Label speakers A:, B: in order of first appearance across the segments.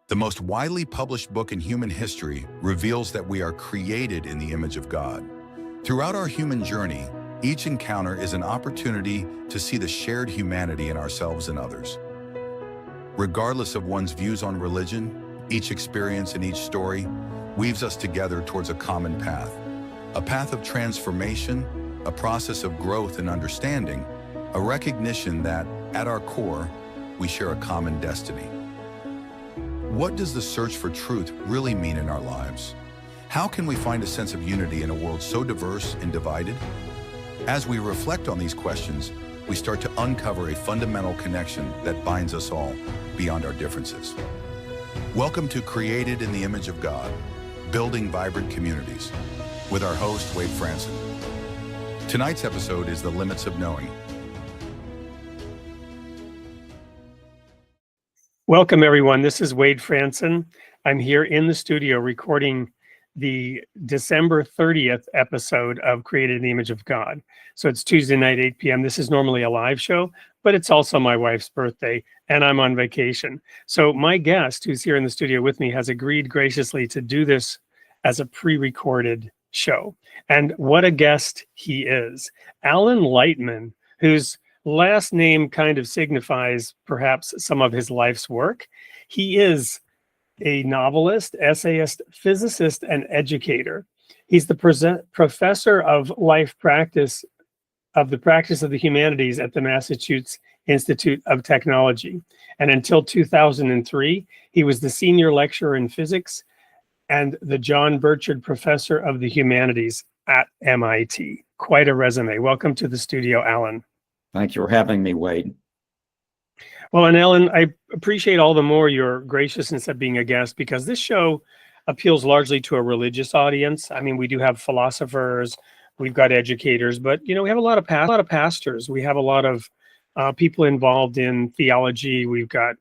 A: The most widely published book in human history reveals that we are created in the image of God. Throughout our human journey, each encounter is an opportunity to see the shared humanity in ourselves and others. Regardless of one's views on religion, each experience and each story weaves us together towards a common path of transformation, a process of growth and understanding, a recognition that, at our core, we share a common destiny. What does the search for truth really mean in our lives? How can we find a sense of unity in a world so diverse and divided? As we reflect on these questions, we start to uncover a fundamental connection that binds us all beyond our differences. Welcome to Created in the Image of God, Building Vibrant Communities, with our host, Wade Fransson. Tonight's episode is The Limits of Knowing.
B: Welcome, everyone. This is Wade Fransson. I'm here in the studio recording the December 30th episode of Created in the Image of God. So it's Tuesday night, 8 p.m. This is normally a live show, but it's also my wife's birthday, and I'm on vacation. So my guest, who's here in the studio with me, has agreed graciously to do this as a pre-recorded show. And what a guest he is. Alan Lightman, whose last name kind of signifies perhaps some of his life's work. He is a novelist, essayist, physicist, and educator. He's the professor of life practice of the practice of the humanities at the Massachusetts Institute of Technology. And until 2003, he was the senior lecturer in physics and the John Burchard Professor of the Humanities at MIT. Quite a resume. Welcome to the studio, Alan.
C: Thank you for having me, Wade.
B: Well, and Alan, I appreciate all the more your graciousness at being a guest, because this show appeals largely to a religious audience. I mean, we do have philosophers, we've got educators, but we have a lot of pastors. We have a lot of people involved in theology. We've got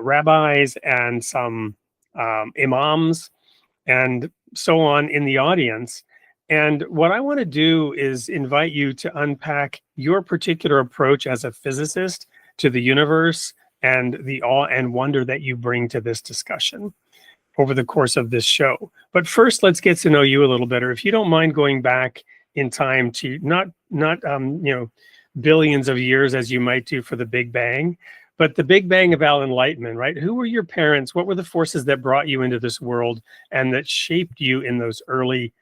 B: rabbis and some imams and so on in the audience. And what I want to do is invite you to unpack your particular approach as a physicist to the universe and the awe and wonder that you bring to this discussion over the course of this show. But first, let's get to know you a little better. If you don't mind going back in time to not billions of years as you might do for the Big Bang, but the Big Bang of Alan Lightman, right? Who were your parents? What were the forces that brought you into this world and that shaped you in those early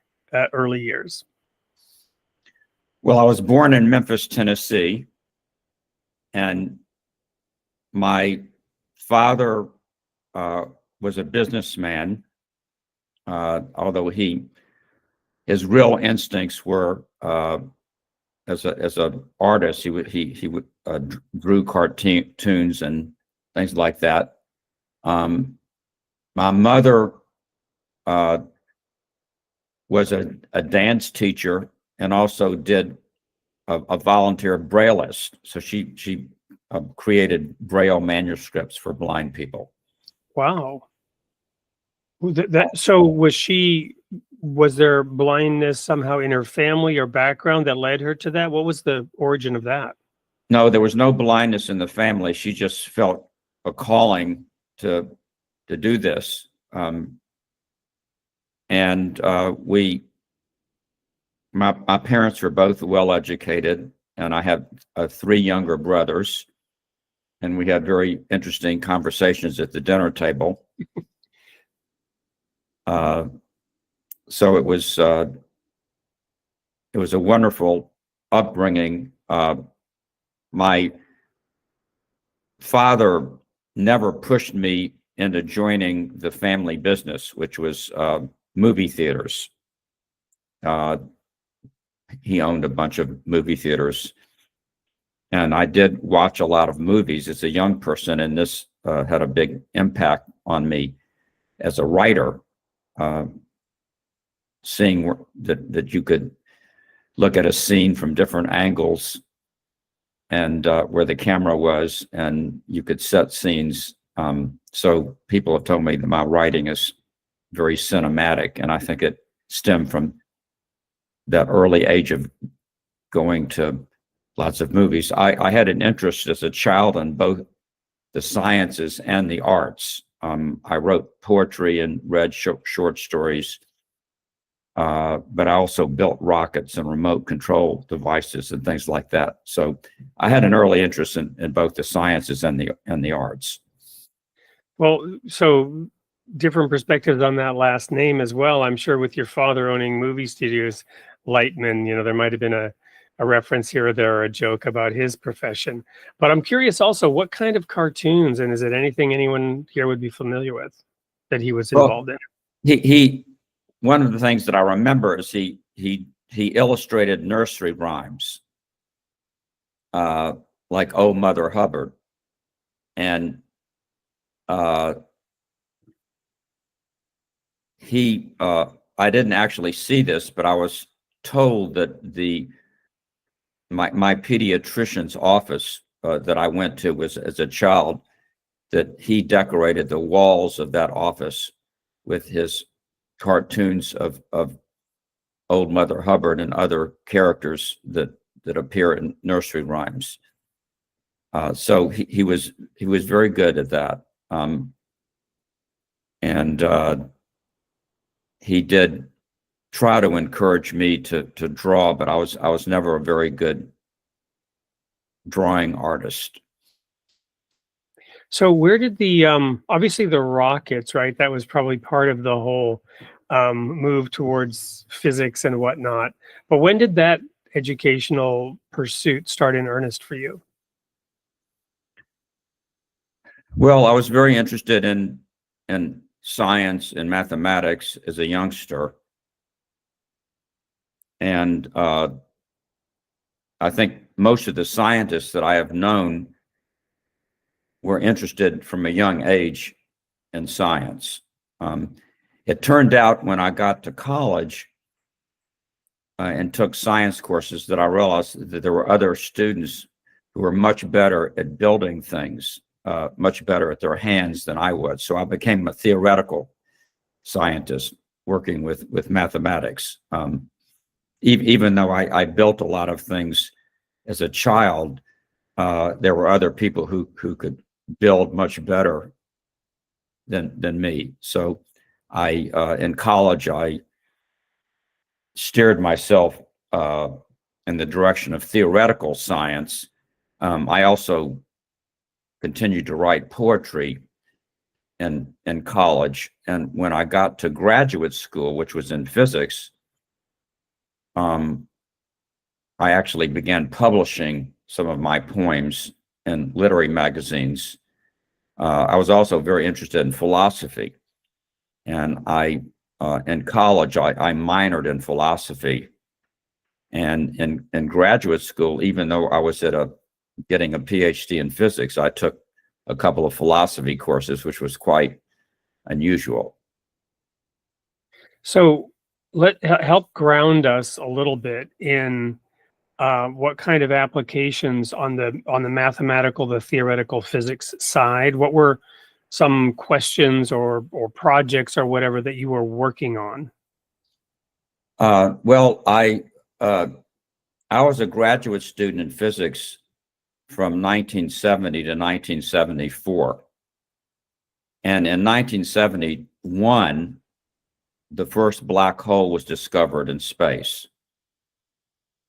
B: years?
C: Well, I was born in Memphis, Tennessee, and my father was a businessman, although his real instincts were as an artist. He drew cartoons and things like that. My mother was a dance teacher and also did a volunteer brailleist. So she created braille manuscripts for blind people.
B: Wow. So was there blindness somehow in her family or background that led her to that? What was the origin of that?
C: No, there was no blindness in the family. She just felt a calling to do this. My parents were both well educated, and I have 3 younger brothers, and we had very interesting conversations at the dinner table. So it was a wonderful upbringing. My father never pushed me into joining the family business, which was movie theaters. He owned a bunch of movie theaters, and I did watch a lot of movies as a young person, and this had a big impact on me as a writer, seeing that you could look at a scene from different angles and where the camera was, and you could set scenes. So people have told me that my writing is very cinematic, and I think it stemmed from that early age of going to lots of movies. I had an interest as a child in both the sciences and the arts. I wrote poetry and read short stories, but I also built rockets and remote control devices and things like that. So I had an early interest in both the sciences and the arts.
B: Well, so different perspectives on that last name as well. I'm sure with your father owning movie studios, Lightman, there might have been a reference here or there, or a joke about his profession. But I'm curious also, what kind of cartoons, and is it anything anyone here would be familiar with that he was involved in?
C: He one of the things that I remember is he illustrated nursery rhymes, like "Oh Mother Hubbard," and I didn't actually see this, but I was told that my pediatrician's office that I went to was as a child, that he decorated the walls of that office with his cartoons of Old Mother Hubbard and other characters that appear in nursery rhymes. So he was very good at that, and he did try to encourage me to draw, but I was never a very good drawing artist.
B: So where did the obviously the rockets, right? That was probably part of the whole move towards physics and whatnot. But when did that educational pursuit start in earnest for you?
C: Well, I was very interested in science and mathematics as a youngster. And I think most of the scientists that I have known were interested from a young age in science. It turned out when I got to college and took science courses that I realized that there were other students who were much better at building things, much better at their hands than I was. So I became a theoretical scientist working with mathematics. Even though I built a lot of things as a child, there were other people who could build much better than me. So in college, I steered myself in the direction of theoretical science. I also continued to write poetry in college. And when I got to graduate school, which was in physics, I actually began publishing some of my poems in literary magazines. I was also very interested in philosophy, and in college I minored in philosophy, and in graduate school, even though I was getting a PhD in physics, I took a couple of philosophy courses, which was quite unusual.
B: So help ground us a little bit in what kind of applications on the mathematical, the theoretical physics side. What were some questions or projects or whatever that you were working on?
C: Well, I was a graduate student in physics from 1970 to 1974, and in 1971. The first black hole was discovered in space.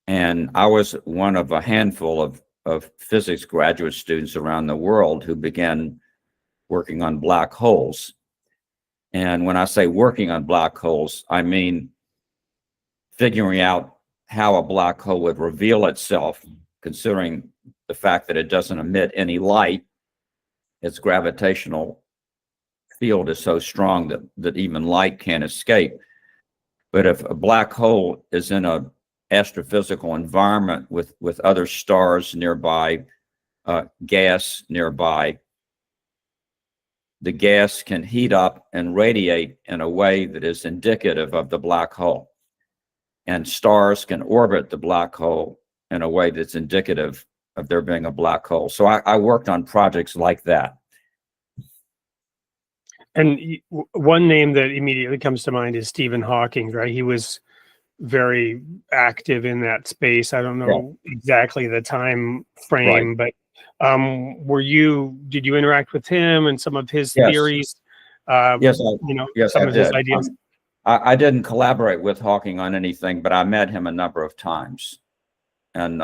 C: And I was one of a handful of physics graduate students around the world who began working on black holes. And when I say working on black holes, I mean figuring out how a black hole would reveal itself, considering the fact that it doesn't emit any light. Its gravitational field is so strong that even light can't escape. But if a black hole is in a astrophysical environment with other stars nearby, gas nearby, the gas can heat up and radiate in a way that is indicative of the black hole. And stars can orbit the black hole in a way that's indicative of there being a black hole. So I worked on projects like that.
B: And one name that immediately comes to mind is Stephen Hawking, right? He was very active in that space. I don't know exactly the time frame, but Did you interact with him and some of his
C: Yes.
B: theories?
C: Yes,
B: Some
C: I
B: of his
C: did.
B: ideas.
C: I didn't collaborate with Hawking on anything, but I met him a number of times. And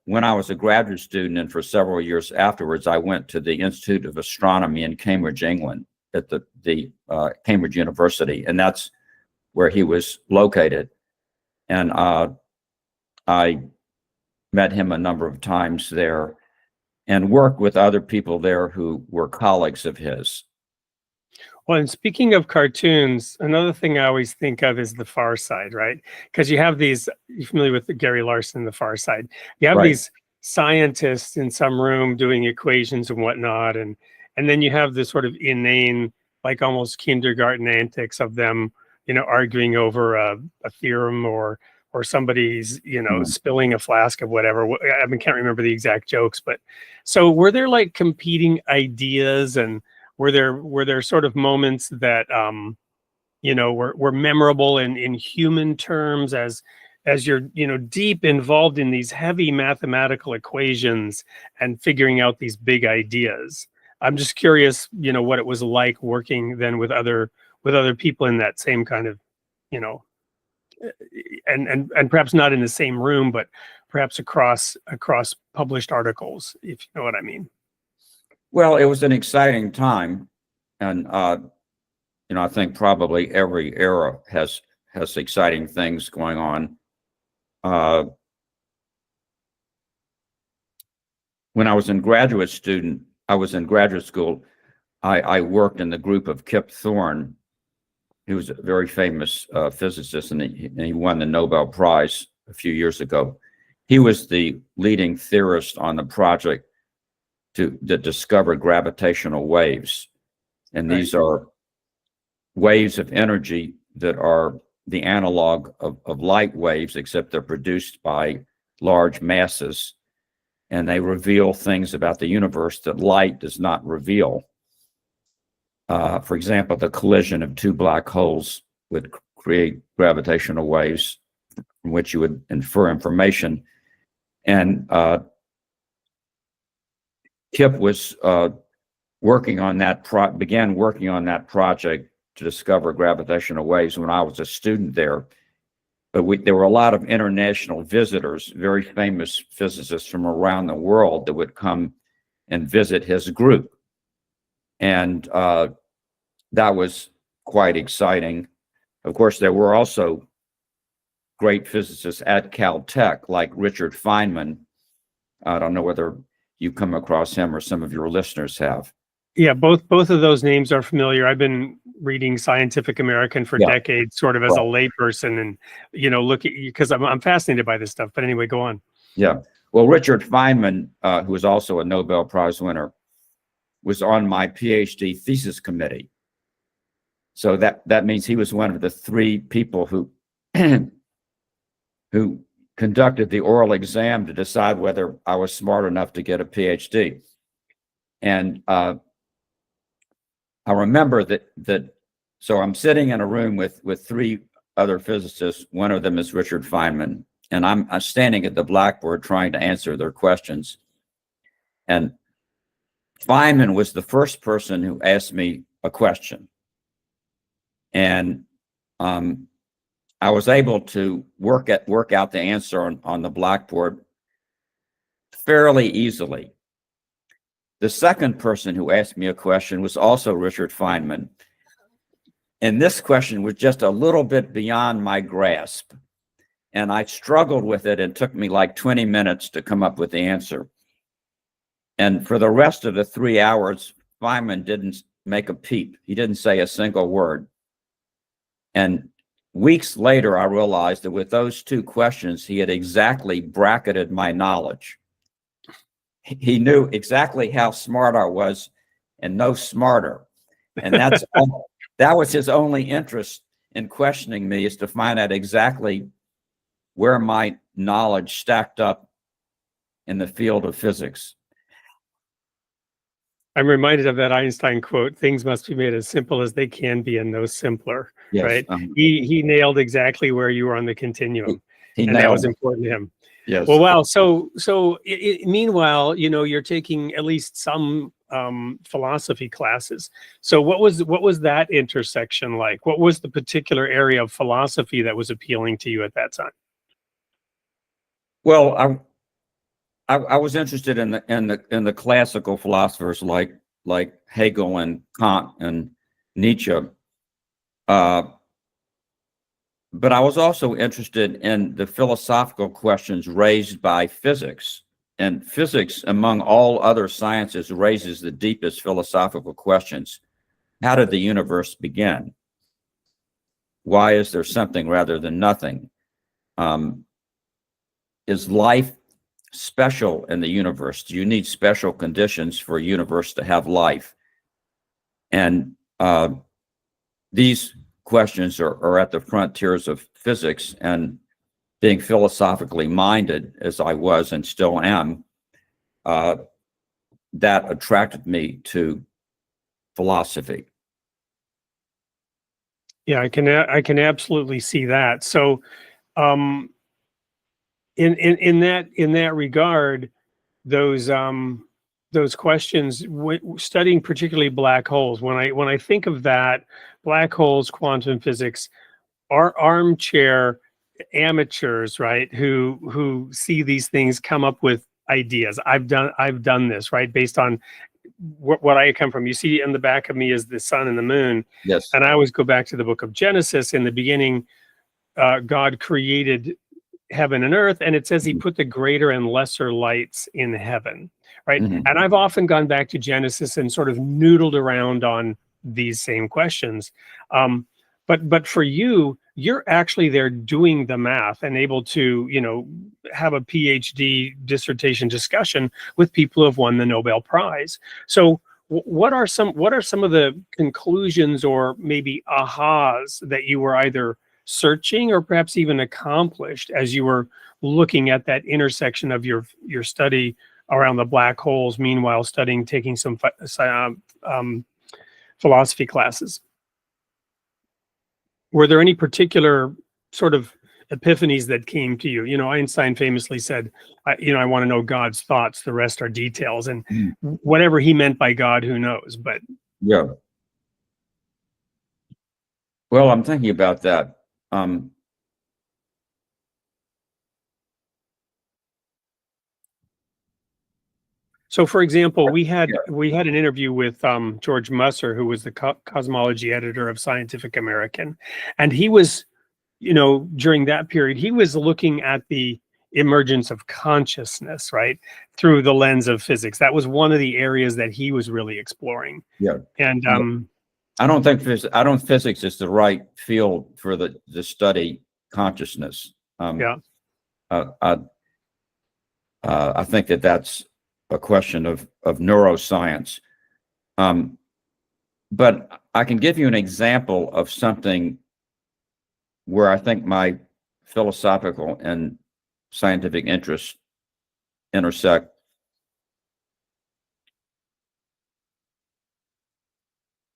C: when I was a graduate student and for several years afterwards, I went to the Institute of Astronomy in Cambridge, England, at the Cambridge University, and that's where he was located. And I met him a number of times there and worked with other people there who were colleagues of his.
B: Well, and speaking of cartoons, another thing I always think of is The Far Side, right? Because you have these, you're familiar with Gary Larson, The Far Side. You have
C: Right.
B: these scientists in some room doing equations and whatnot, and then you have this sort of inane, like almost kindergarten antics of them, arguing over a theorem or somebody's, spilling a flask of whatever. I can't remember the exact jokes, but so were there like competing ideas, and were there sort of moments that were memorable in human terms as you're deep involved in these heavy mathematical equations and figuring out these big ideas? I'm just curious, what it was like working then with other people in that same kind of, and perhaps not in the same room, but perhaps across published articles, if you know what I mean.
C: Well, it was an exciting time, and I think probably every era has exciting things going on. When I was in graduate school, I worked in the group of Kip Thorne. He was a very famous physicist, and he won the Nobel Prize a few years ago. He was the leading theorist on the project that discovered gravitational waves. And these are waves of energy that are the analog of light waves, except they're produced by large masses. And they reveal things about the universe that light does not reveal. For example, the collision of two black holes would create gravitational waves from which you would infer information. And Kip was began working on that project to discover gravitational waves when I was a student there. But there were a lot of international visitors, very famous physicists from around the world that would come and visit his group. And that was quite exciting. Of course, there were also great physicists at Caltech, like Richard Feynman. I don't know whether you come across him or some of your listeners have.
B: Yeah, both of those names are familiar. I've been reading Scientific American for decades, sort of as a layperson, and look at because I'm fascinated by this stuff. But anyway, go on.
C: Yeah, well, Richard Feynman, who was also a Nobel Prize winner, was on my PhD thesis committee. So that means he was one of the three people who who conducted the oral exam to decide whether I was smart enough to get a PhD. And I remember that. So I'm sitting in a room with three other physicists. One of them is Richard Feynman, and I'm standing at the blackboard trying to answer their questions. And Feynman was the first person who asked me a question. And I was able to work out the answer on the blackboard fairly easily. The second person who asked me a question was also Richard Feynman. And this question was just a little bit beyond my grasp. And I struggled with it. It took me like 20 minutes to come up with the answer. And for the rest of the 3 hours, Feynman didn't make a peep. He didn't say a single word. And weeks later, I realized that with those two questions, he had exactly bracketed my knowledge. He knew exactly how smart I was and no smarter. And that was his only interest in questioning me, is to find out exactly where my knowledge stacked up in the field of physics.
B: I'm reminded of that Einstein quote, "Things must be made as simple as they can be and no simpler."
C: Yes,
B: right? He nailed exactly where you were on the continuum.
C: He
B: and that was important to him.
C: Yes.
B: Well, wow. So meanwhile, you're taking at least some philosophy classes. So what was that intersection like? What was the particular area of philosophy that was appealing to you at that time?
C: Well, I was interested in the classical philosophers like Hegel and Kant and Nietzsche, but I was also interested in the philosophical questions raised by physics. And physics, among all other sciences, raises the deepest philosophical questions. How did the universe begin? Why is there something rather than nothing? Is life special in the universe? Do you need special conditions for a universe to have life? And these questions are at the frontiers of physics, and being philosophically minded as I was and still am, that attracted me to philosophy.
B: Yeah, I can absolutely see that. So, in that regard, those questions, studying particularly black holes. When I think of that, black holes, quantum physics, are armchair amateurs, right? Who see these things, come up with ideas. I've done this, right, based on what I come from. You see in the back of me is the sun and the moon.
C: Yes.
B: And I always go back to the book of Genesis. In the beginning, God created heaven and earth, and it says he put the greater and lesser lights in heaven, right?
C: Mhm.
B: And I've often gone back to Genesis and sort of noodled around on these same questions. But for you, you're actually there doing the math and able to, have a PhD dissertation discussion with people who have won the Nobel Prize. So what are some of the conclusions or maybe ahas that you were either searching or perhaps even accomplished as you were looking at that intersection of your study around the black holes, meanwhile taking some philosophy classes? Were there any particular sort of epiphanies that came to you? Einstein famously said, I want to know God's thoughts, the rest are details. And whatever he meant by God, who knows? But
C: Yeah. Well, I'm thinking about that.
B: So, for example, we had an interview with George Musser, who was the cosmology editor of Scientific American, and he was, during that period, he was looking at the emergence of consciousness, right, through the lens of physics. That was one of the areas that he was really exploring.
C: Yeah.
B: And
C: I don't think physics is the right field for the study consciousness.
B: yeah,
C: I think that's a question of neuroscience. But I can give you an example of something where I think my philosophical and scientific interests intersect.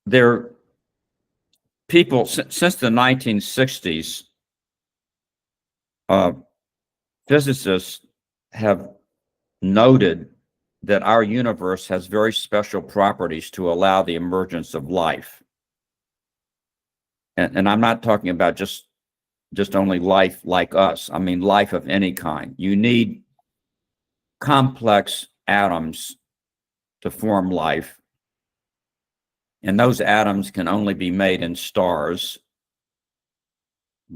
C: There, people since the 1960s, physicists have noted that our universe has very special properties to allow the emergence of life. And I'm not talking about just only life like us. I mean, life of any kind. You need complex atoms to form life. And those atoms can only be made in stars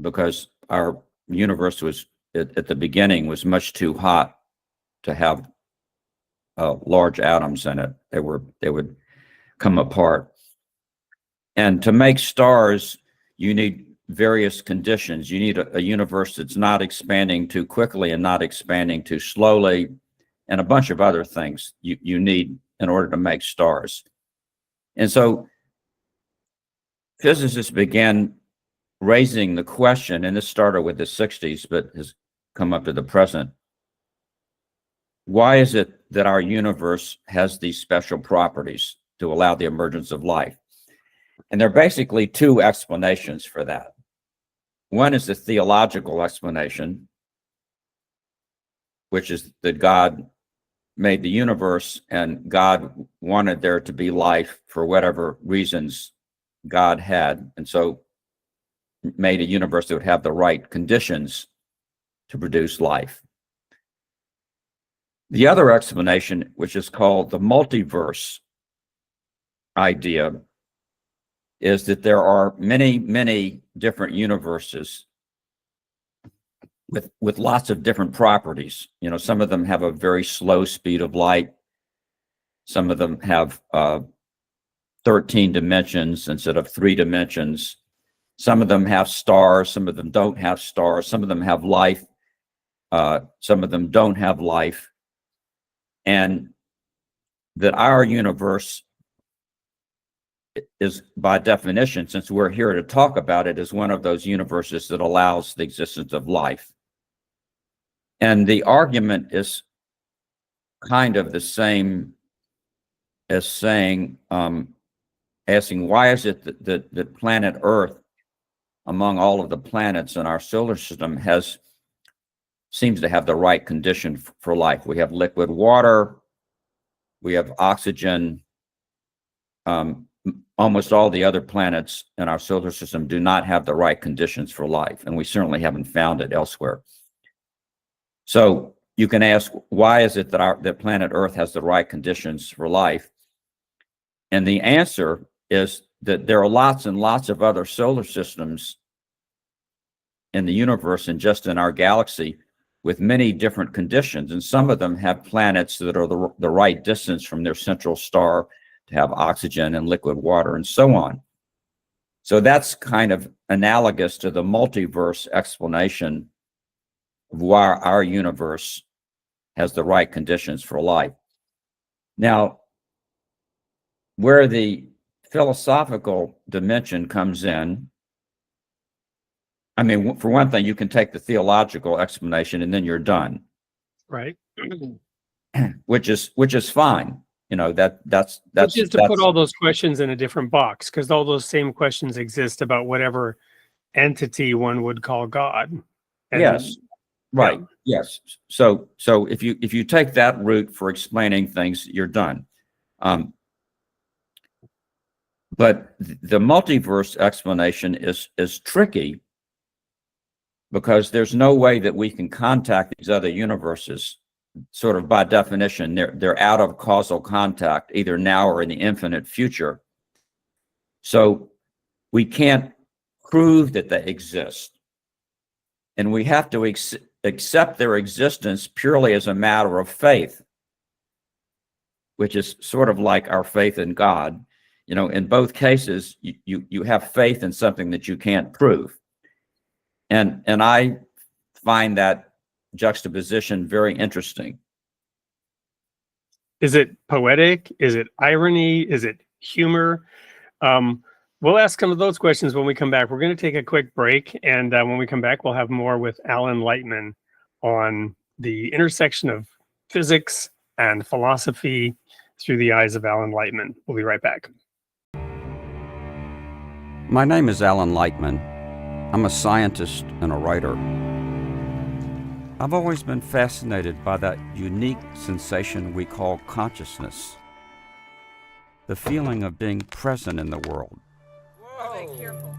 C: because our universe was, at the beginning, was much too hot to have large atoms in it. They would come apart. And to make stars, you need various conditions. You need a universe that's not expanding too quickly and not expanding too slowly, and a bunch of other things you need in order to make stars. And so physicists began raising the question, and this started with the 60s, but has come up to the present. Why is it that our universe has these special properties to allow the emergence of life? And there are basically two explanations for that. One is the theological explanation, which is that God made the universe and God wanted there to be life for whatever reasons God had, and so made a universe that would have the right conditions to produce life. The other explanation, which is called the multiverse idea, is that there are many, many different universes with lots of different properties. You know, some of them have a very slow speed of light. Some of them have 13 dimensions instead of 3 dimensions. Some of them have stars. Some of them don't have stars. Some of them have life. Some of them don't have life. And that our universe is, by definition, since we're here to talk about it, is one of those universes that allows the existence of life. And the argument is kind of the same as saying, asking, why is it that planet Earth, among all of the planets in our solar system, seems to have the right condition for life? We have liquid water, we have oxygen. Almost all the other planets in our solar system do not have the right conditions for life, and we certainly haven't found it elsewhere. So you can ask, why is it that planet Earth has the right conditions for life? And the answer is that there are lots and lots of other solar systems in the universe and just in our galaxy with many different conditions. And some of them have planets that are the right distance from their central star to have oxygen and liquid water and so on. So that's kind of analogous to the multiverse explanation of why our universe has the right conditions for life. Now, where the philosophical dimension comes in, I mean, for one thing, you can take the theological explanation and then you're done.
B: Right.
C: Which is fine. You know, that's
B: Which is to put all those questions in a different box, because all those same questions exist about whatever entity one would call God. And,
C: yes. Right.
B: Yeah.
C: Yes. So if you take that route for explaining things, you're done. But the multiverse explanation is tricky because there's no way that we can contact these other universes. Sort of by definition, they're out of causal contact, either now or in the infinite future. So we can't prove that they exist. And we have to accept their existence purely as a matter of faith, which is sort of like our faith in God. You know, in both cases, you have faith in something that you can't prove. And I find that juxtaposition very interesting.
B: Is it poetic? Is it irony? Is it humor? We'll ask some of those questions when we come back. We're going to take a quick break, and when we come back, we'll have more with Alan Lightman on the intersection of physics and philosophy through the eyes of Alan Lightman. We'll be right back.
D: My name is Alan Lightman. I'm a scientist and a writer. I've always been fascinated by that unique sensation we call consciousness, the feeling of being present in the world.
E: Whoa. Careful.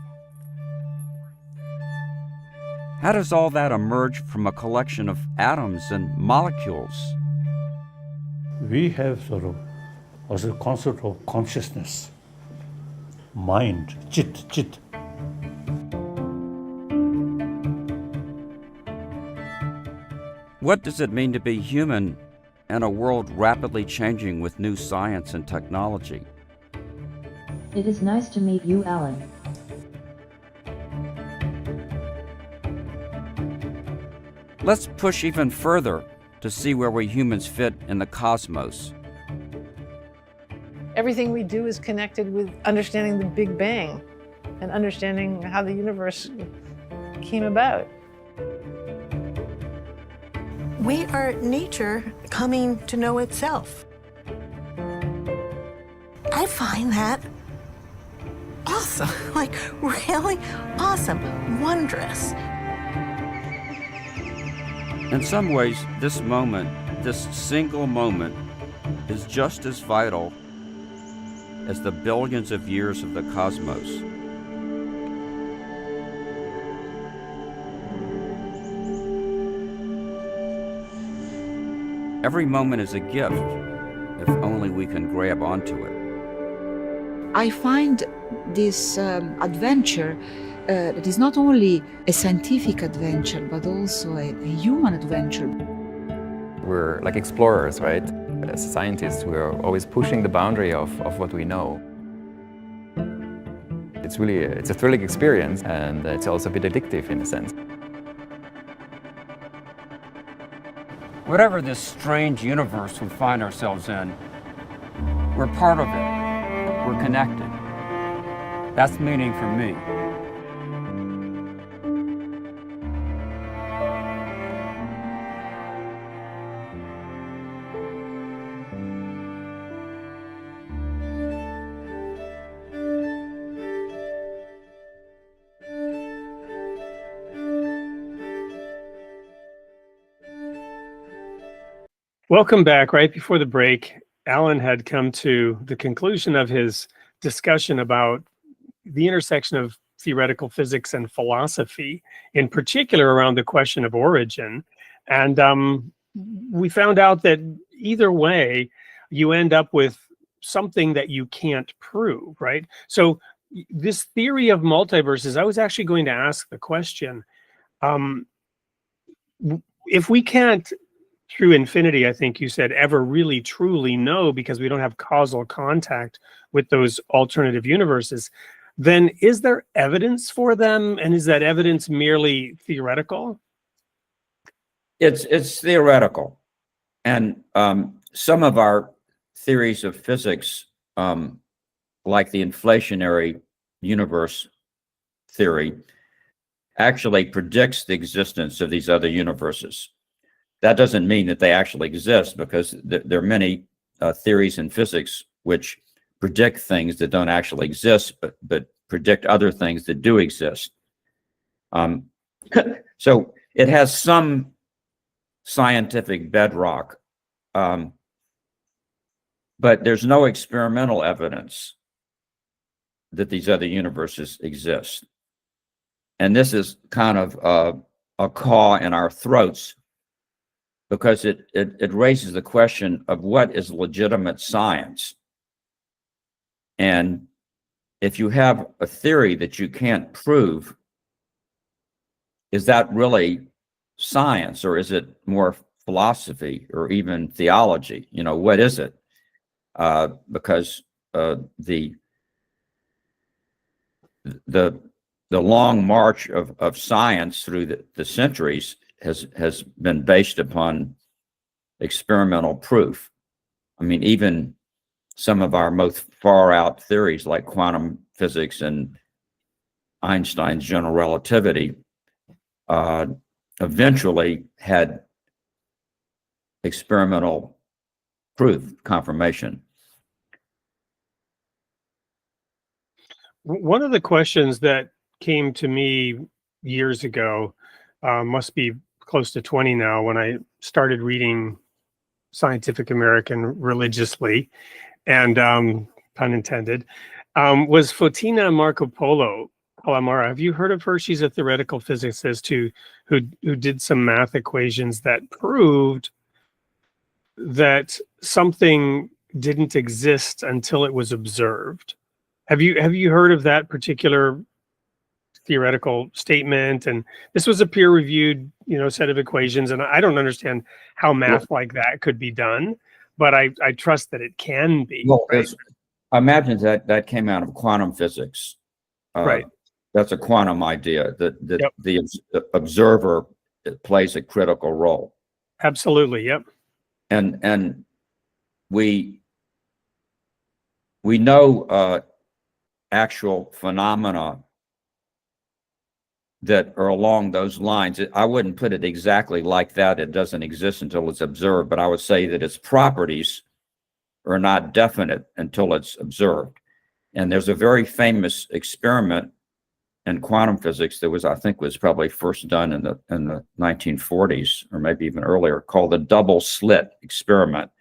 D: How does all that emerge from a collection of atoms and molecules?
F: We have sort of also a concept of consciousness, mind, chit.
D: What does it mean to be human in a world rapidly changing with new science and technology?
G: It is nice to meet you, Alan.
D: Let's push even further to see where we humans fit in the cosmos.
E: Everything we do is connected with understanding the Big Bang and understanding how the universe came about.
H: We are nature coming to know itself. I find that awesome, like really awesome, wondrous.
D: In some ways, this moment, this single moment, is just as vital as the billions of years of the cosmos. Every moment is a gift, if only we can grab onto it.
I: I find this adventure that is not only a scientific adventure, but also a human adventure.
J: We're like explorers, right? As scientists, we're always pushing the boundary of what we know. It's a thrilling experience, and it's also a bit addictive in a sense.
D: Whatever this strange universe we find ourselves in, we're part of it. We're connected. That's meaning for me.
B: Welcome back. Right before the break, Alan had come to the conclusion of his discussion about the intersection of theoretical physics and philosophy, in particular around the question of origin. And we found out that either way, you end up with something that you can't prove, right? So this theory of multiverses, I was actually going to ask the question, if we can't, through infinity, I think you said, ever really truly know because we don't have causal contact with those alternative universes, then is there evidence for them? And is that evidence merely theoretical?
C: It's theoretical. And some of our theories of physics, like the inflationary universe theory, actually predicts the existence of these other universes. That doesn't mean that they actually exist, because there are many theories in physics which predict things that don't actually exist, but predict other things that do exist. So it has some scientific bedrock, but there's no experimental evidence that these other universes exist. And this is kind of a caw in our throats, because it raises the question of what is legitimate science. And if you have a theory that you can't prove, is that really science, or is it more philosophy or even theology? You know, what is it? Because the long march of science through the centuries has been based upon experimental proof. I mean, even some of our most far out theories like quantum physics and Einstein's general relativity eventually had experimental proof, confirmation.
B: One of the questions that came to me years ago, must be close to 20 now, when I started reading Scientific American religiously, and pun intended, was Fotina Marco-Polo Calamara. Have you heard of her? She's a theoretical physicist who did some math equations that proved that something didn't exist until it was observed. Have you heard of that particular theoretical statement? And this was a peer-reviewed, set of equations, and I don't understand how math like that could be done, but I trust that it can be.
C: Well,
B: right?
C: I imagine that came out of quantum physics.
B: Right.
C: That's a quantum idea that
B: Yep.
C: the observer plays a critical role.
B: Absolutely. Yep.
C: And we know actual phenomena that are along those lines. I wouldn't put it exactly like that. It doesn't exist until it's observed, but I would say that its properties are not definite until it's observed. And there's a very famous experiment in quantum physics that was, I think, was probably first done in the 1940s or maybe even earlier, called the double slit experiment.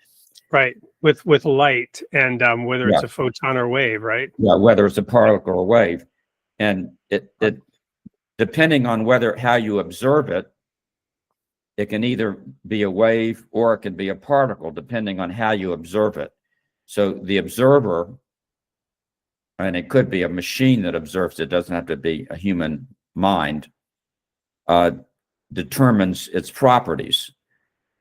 B: Right, with light and whether it's
C: Yeah.
B: a photon or wave, right?
C: Yeah, whether it's a particle or wave, and it depending on how you observe it, it can either be a wave or it can be a particle, depending on how you observe it. So the observer, and it could be a machine that observes it, doesn't have to be a human mind, determines its properties.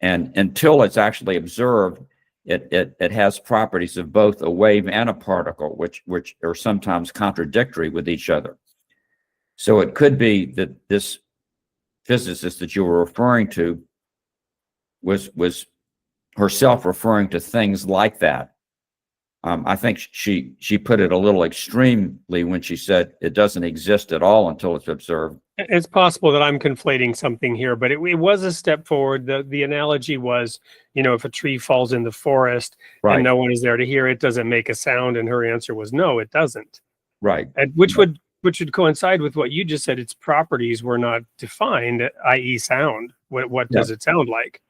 C: And until it's actually observed, it has properties of both a wave and a particle, which are sometimes contradictory with each other. So it could be that this physicist that you were referring to was herself referring to things like that. I think she put it a little extremely when she said it doesn't exist at all until it's observed.
B: It's possible that I'm conflating something here, but it was a step forward. The analogy was, if a tree falls in the forest and no one is there to hear it, does it make a sound? And her answer was no, it doesn't.
C: Right.
B: And which would coincide with what you just said. Its properties were not defined, i.e. sound. What does it sound like?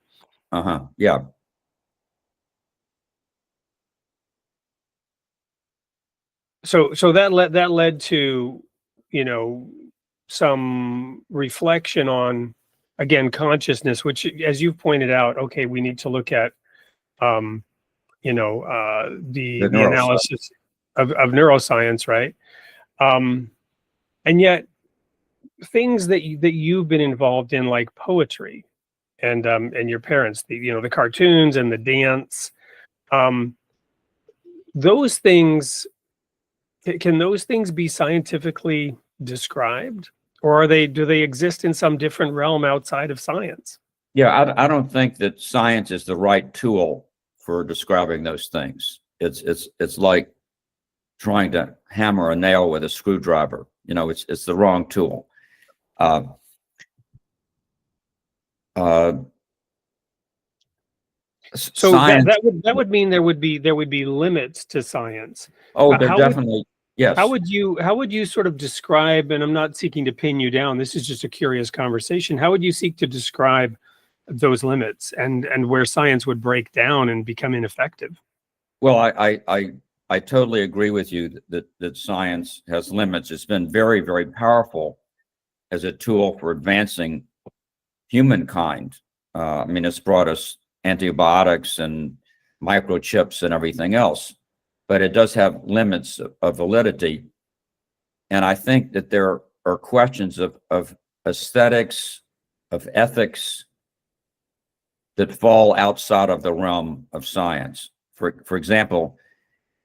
C: Yeah.
B: So that led to, some reflection on, again, consciousness, which, as you've pointed out, okay, we need to look at, the analysis of neuroscience, right? And yet, things that you've been involved in, like poetry, and your parents, the cartoons and the dance, those things, can those things be scientifically described, or do they exist in some different realm outside of science?
C: Yeah, I don't think that science is the right tool for describing those things. It's like trying to hammer a nail with a screwdriver. It's the wrong tool.
B: So
C: science,
B: that would mean there would be limits to science.
C: Oh, there definitely. Yes.
B: How would you sort of describe, and I'm not seeking to pin you down, this is just a curious conversation, how would you seek to describe those limits and where science would break down and become ineffective?
C: Well, I totally agree with you that science has limits. It's been very, very powerful as a tool for advancing humankind. It's brought us antibiotics and microchips and everything else, but it does have limits of validity. And I think that there are questions of aesthetics, of ethics, that fall outside of the realm of science. For example,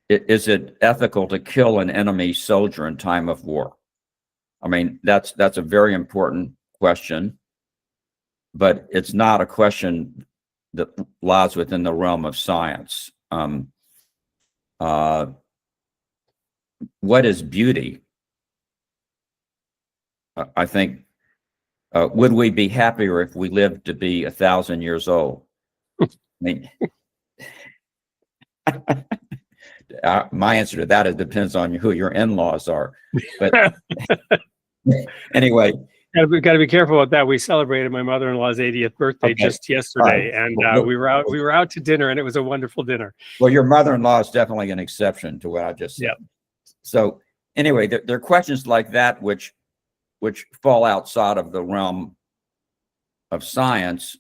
C: is it ethical to kill an enemy soldier in time of war? That's a very important question, but it's not a question that lies within the realm of science. What is beauty? I think, would we be happier if we lived to be 1,000 years old? My answer to that, it depends on who your in-laws are. But anyway,
B: got to be careful about that. We celebrated my mother-in-law's 80th birthday just yesterday, and we were out to dinner, and it was a wonderful dinner.
C: Well, your mother-in-law is definitely an exception to what I just said.
B: Yeah.
C: So anyway, there are questions like that which fall outside of the realm of science.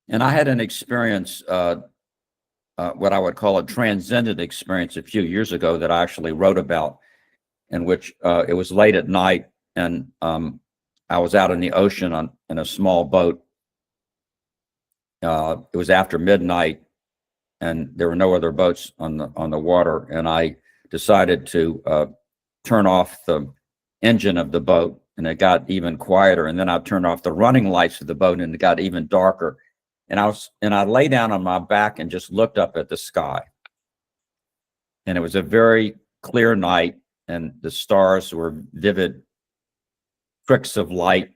C: And I had an experience, what I would call a transcendent experience, a few years ago that I actually wrote about, in which it was late at night, and I was out in the ocean in a small boat. It was after midnight, and there were no other boats on the water, and I decided to turn off the engine of the boat, and it got even quieter. And then I turned off the running lights of the boat, and it got even darker. And I lay down on my back and just looked up at the sky. And it was a very clear night, and the stars were vivid pricks of light.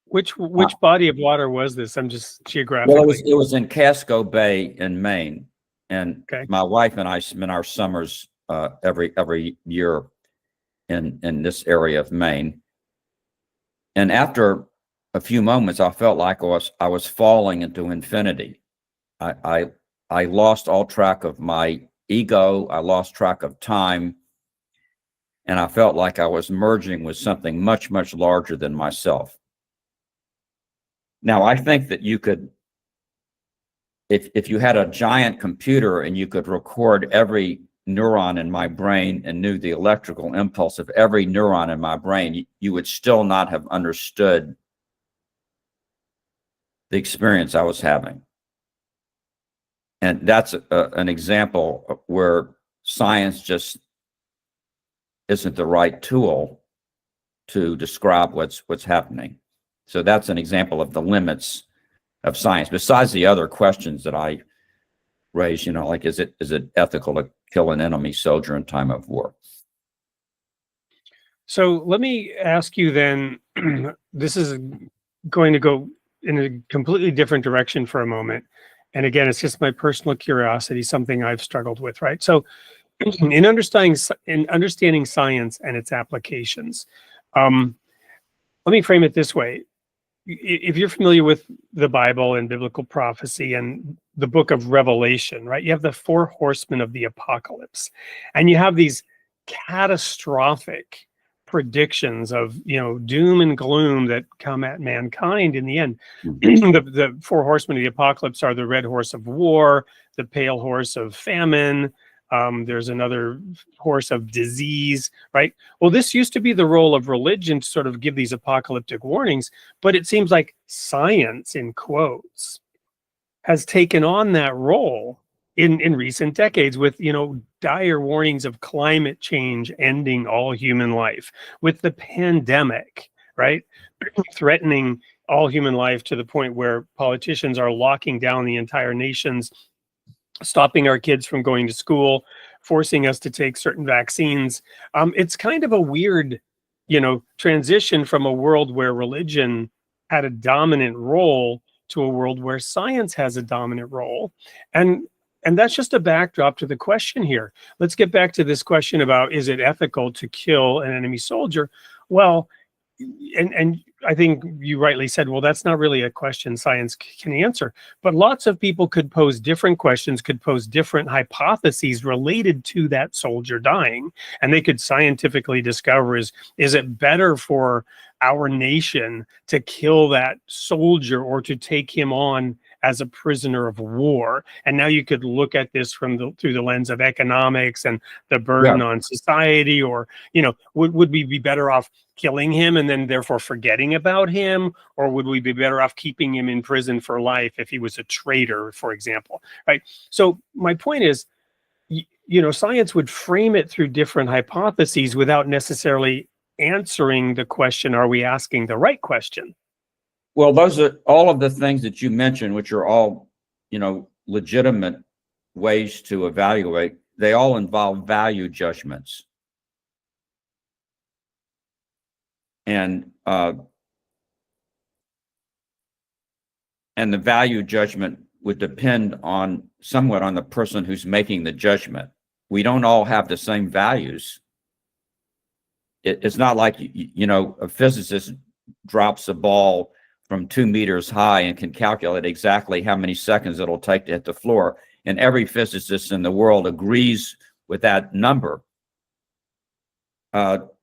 B: Which body of water was this? I'm just geographically.
C: Well, it was in Casco Bay in Maine, and my wife and I spend our summers every year in this area of Maine. And after a few moments, I felt like I was falling into infinity. I lost all track of my ego. I lost track of time. And I felt like I was merging with something much, much larger than myself. Now, I think that you could, if you had a giant computer and you could record every neuron in my brain and knew the electrical impulse of every neuron in my brain, you would still not have understood the experience I was having. And that's an example where science just isn't the right tool to describe what's happening. So that's an example of the limits of science, besides the other questions that I raised, like is it ethical to kill an enemy soldier in time of war?
B: So let me ask you then, this is going to go in a completely different direction for a moment. And again, it's just my personal curiosity, something I've struggled with, right? So in understanding science and its applications, let me frame it this way. If you're familiar with the Bible and biblical prophecy and the book of Revelation, right? You have the 4 horsemen of the apocalypse, and you have these catastrophic predictions of, doom and gloom that come at mankind in the end. The 4 horsemen of the apocalypse are the red horse of war, the pale horse of famine, there's another horse of disease, right? Well, this used to be the role of religion to sort of give these apocalyptic warnings, but it seems like science, in quotes, has taken on that role in recent decades with, dire warnings of climate change ending all human life, with the pandemic, right? Threatening all human life to the point where politicians are locking down the entire nations, stopping our kids from going to school, forcing us to take certain vaccines. It's kind of a weird, transition from a world where religion had a dominant role to a world where science has a dominant role. And that's just a backdrop to the question here. Let's get back to this question about, is it ethical to kill an enemy soldier? Well, and I think you rightly said, well, that's not really a question science can answer. But lots of people could pose different questions, could pose different hypotheses related to that soldier dying. And they could scientifically discover, is it better for our nation to kill that soldier or to take him on as a prisoner of war? And now you could look at this through the lens of economics and the burden on society, or, would we be better off killing him and then therefore forgetting about him? Or would we be better off keeping him in prison for life if he was a traitor, for example, right? So my point is, science would frame it through different hypotheses without necessarily answering the question, are we asking the right question?
C: Well, those are all of the things that you mentioned, which are all, legitimate ways to evaluate. They all involve value judgments. And the value judgment would depend somewhat on the person who's making the judgment. We don't all have the same values. It's not like, a physicist drops a ball from 2 meters high and can calculate exactly how many seconds it'll take to hit the floor. And every physicist in the world agrees with that number.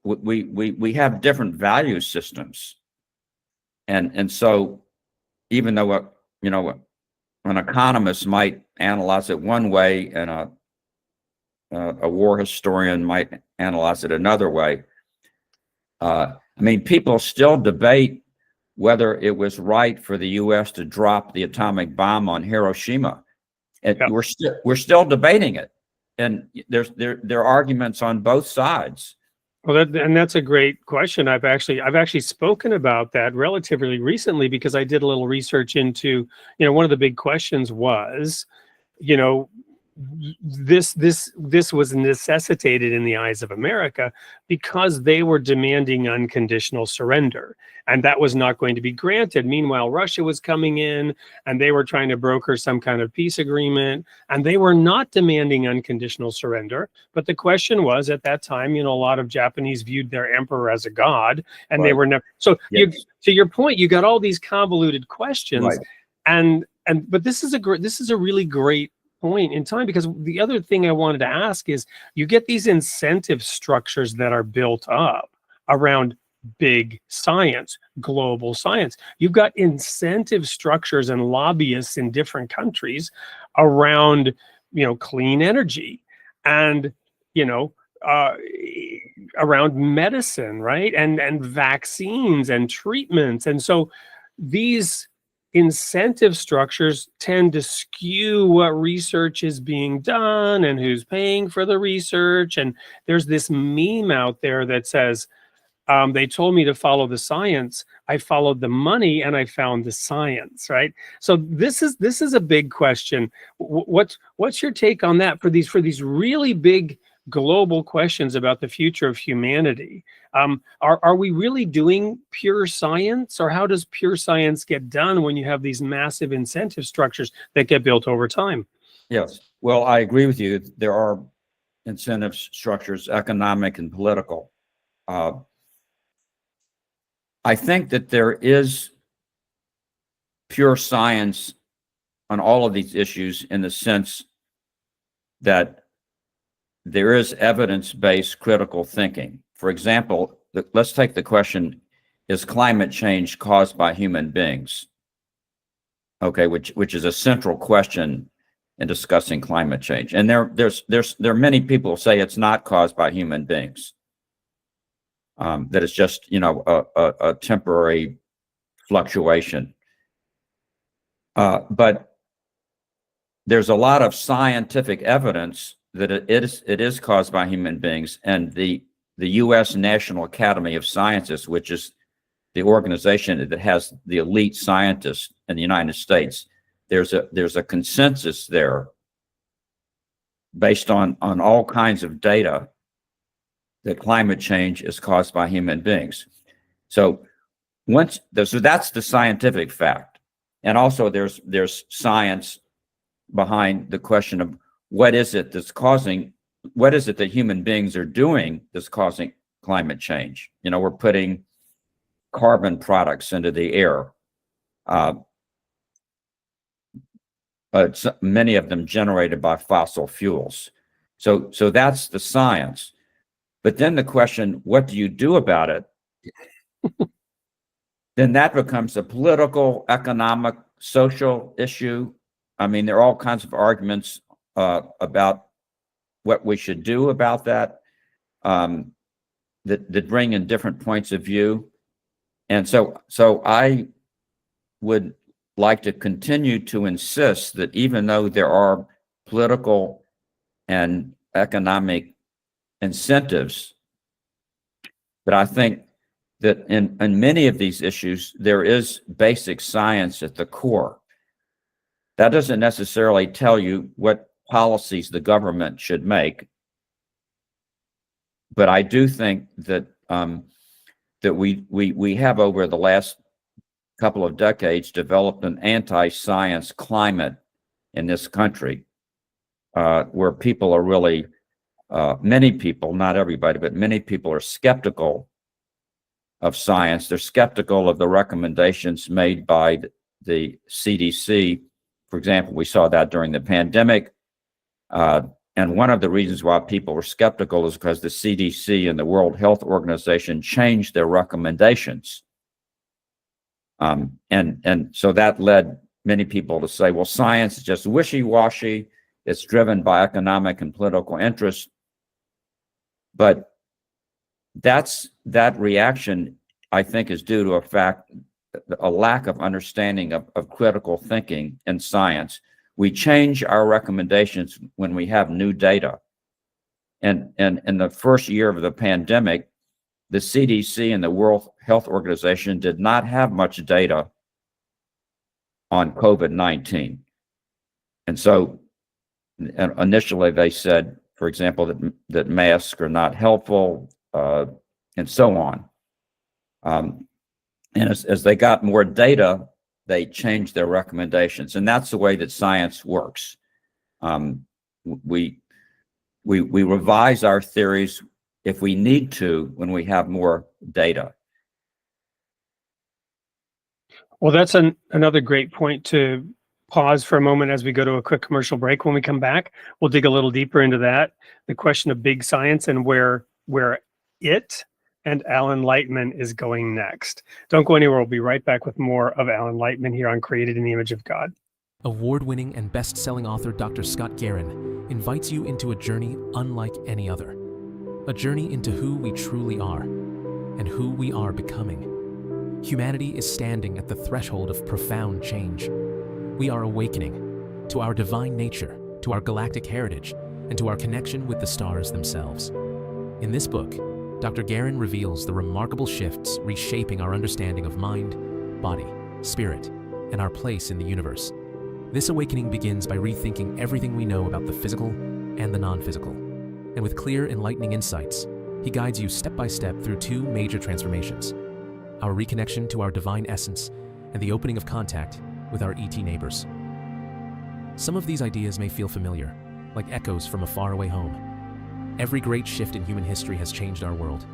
C: We have different value systems. And so even though, an economist might analyze it one way and a war historian might analyze it another way, people still debate whether it was right for the U.S. to drop the atomic bomb on Hiroshima. And we're still debating it. And there are arguments on both sides.
B: Well, that's a great question. I've actually spoken about that relatively recently, because I did a little research into, one of the big questions was, this was necessitated in the eyes of America because they were demanding unconditional surrender, and that was not going to be granted. Meanwhile, Russia was coming in and they were trying to broker some kind of peace agreement, and they were not demanding unconditional surrender. But the question was, at that time, a lot of Japanese viewed their emperor as a god, and they were never. So to your point, you got all these convoluted questions, but this is a really great point in time, because the other thing I wanted to ask is, you get these incentive structures that are built up around big science, global science. You've got incentive structures and lobbyists in different countries around, clean energy and, around medicine, right? And vaccines and treatments. And so these incentive structures tend to skew what research is being done and who's paying for the research. And there's this meme out there that says, they told me to follow the science, I followed the money, and I found the science, right? So this is a big question. What's your take on that for these really big global questions about the future of humanity? Are we really doing pure science, or how does pure science get done when you have these massive incentive structures that get built over time?
C: Yes. Well, I agree with you. There are incentive structures, economic and political. I think that there is pure science on all of these issues, in the sense that there is evidence-based critical thinking. For example, let's take the question, is climate change caused by human beings? Okay, which is a central question in discussing climate change. And there are many people who say it's not caused by human beings. That it's just, a temporary fluctuation. But there's a lot of scientific evidence that it is caused by human beings, and the U.S. National Academy of Sciences, which is the organization that has the elite scientists in the United States, there's a consensus there based on all kinds of data that climate change is caused by human beings. So that's the scientific fact. And also there's science behind the question of what is it that human beings are doing that's causing climate change. We're putting carbon products into the air. Many of them generated by fossil fuels. So that's the science. But then the question, what do you do about it? Then that becomes a political, economic, social issue. I mean, there are all kinds of arguments about what we should do about that, that bring in different points of view. And so I would like to continue to insist that even though there are political and economic incentives, but I think that in many of these issues, there is basic science at the core. That doesn't necessarily tell you what policies the government should make, but I do think that that we have, over the last couple of decades, developed an anti-science climate in this country, where people are really, many people, not everybody, but many people are skeptical of science. They're skeptical of the recommendations made by the CDC. For example, we saw that during the pandemic. And one of the reasons why people were skeptical is because the CDC and the World Health Organization changed their recommendations. And so that led many people to say, well, science is just wishy-washy. It's driven by economic and political interests. But that reaction, I think, is due to a lack of understanding of critical thinking in science. We change our recommendations when we have new data. And in the first year of the pandemic, the CDC and the World Health Organization did not have much data on COVID-19. And so And initially, they said, for example, that masks are not helpful, and so on. And as they got more data, they changed their recommendations, and that's the way that science works. We revise our theories if we need to when we have more data.
B: Well, that's another great point to pause for a moment as we go to a quick commercial break. When we come back, we'll dig a little deeper into that, the question of big science and where it and Alan Lightman is going next. Don't go anywhere. We'll be right back with more of Alan Lightman here on Created in the Image of God.
K: Award-winning and best-selling author Dr. Scott Guerin invites you into a journey unlike any other. A journey into who we truly are and who we are becoming. Humanity is standing at the threshold of profound change. We are awakening to our divine nature, to our galactic heritage, and to our connection with the stars themselves. In this book, Dr. Guerin reveals the remarkable shifts reshaping our understanding of mind, body, spirit, and our place in the universe. This awakening begins by rethinking everything we know about the physical and the non-physical. And with clear, enlightening insights, he guides you step by step through two major transformations: our reconnection to our divine essence and the opening of contact with our ET neighbors. Some of these ideas may feel familiar, like echoes from a faraway home. Every great shift in human history has changed our world,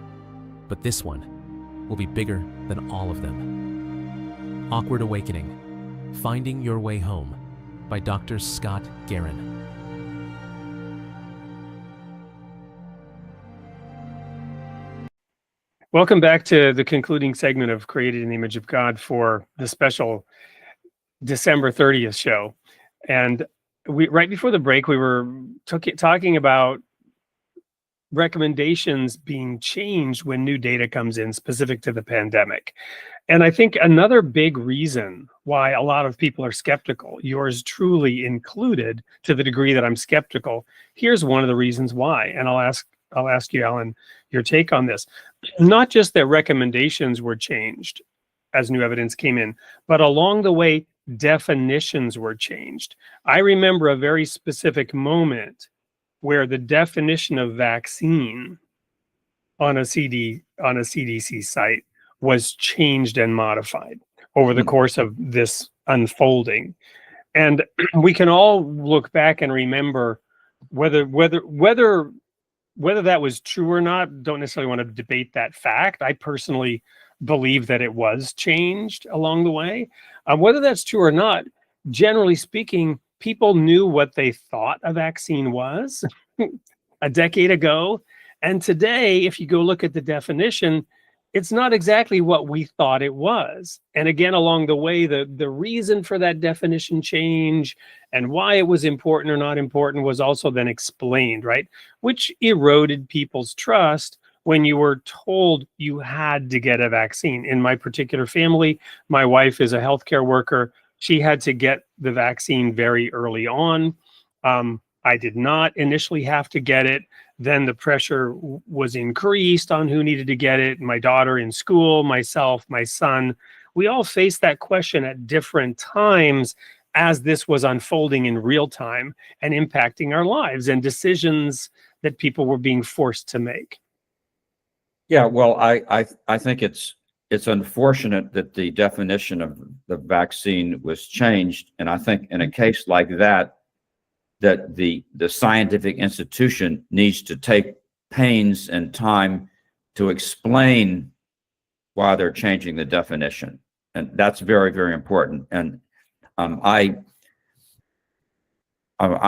K: but this one will be bigger than all of them. Awkward Awakening: Finding Your Way Home by Dr. Scott Guerin.
B: Welcome back to the concluding segment of Created in the Image of God for the special December 30th show. And right before the break, we were talking about recommendations being changed when new data comes in specific to the pandemic. And I think another big reason why a lot of people are skeptical, yours truly included, to the degree that I'm skeptical, here's one of the reasons why. And I'll ask you, Alan, your take on this. Not just that recommendations were changed as new evidence came in, but along the way, definitions were changed. I remember a very specific moment where the definition of vaccine on a CDC site was changed and modified over the course of this unfolding. And we can all look back and remember whether that was true or not. Don't necessarily want to debate that fact. I personally believe that it was changed along the way. Whether that's true or not, generally speaking, people knew what they thought a vaccine was a decade ago. And today, if you go look at the definition, it's not exactly what we thought it was. And again, along the way, the reason for that definition change and why it was important or not important was also then explained, right? Which eroded people's trust when you were told you had to get a vaccine. In my particular family, my wife is a healthcare worker. She had to get the vaccine very early on. I did not initially have to get it. Then the pressure was increased on who needed to get it. My daughter in school, myself, my son. We all faced that question at different times as this was unfolding in real time and impacting our lives and decisions that people were being forced to make.
C: Yeah, well, I think it's unfortunate that the definition of the vaccine was changed, and I think in a case like that, that the scientific institution needs to take pains and time to explain why they're changing the definition, and that's very, very important. And I'm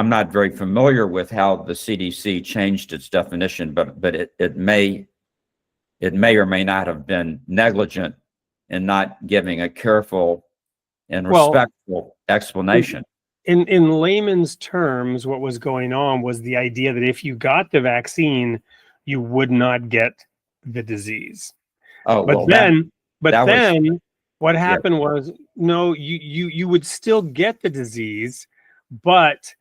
C: not very familiar with how the CDC changed its definition, but it may or may not have been negligent in not giving a careful and respectful explanation.
B: In layman's terms, what was going on was the idea that if you got the vaccine, you would not get the disease.
C: Oh,
B: but
C: well,
B: then what
C: Yeah.
B: happened was, no, you would still get the disease, but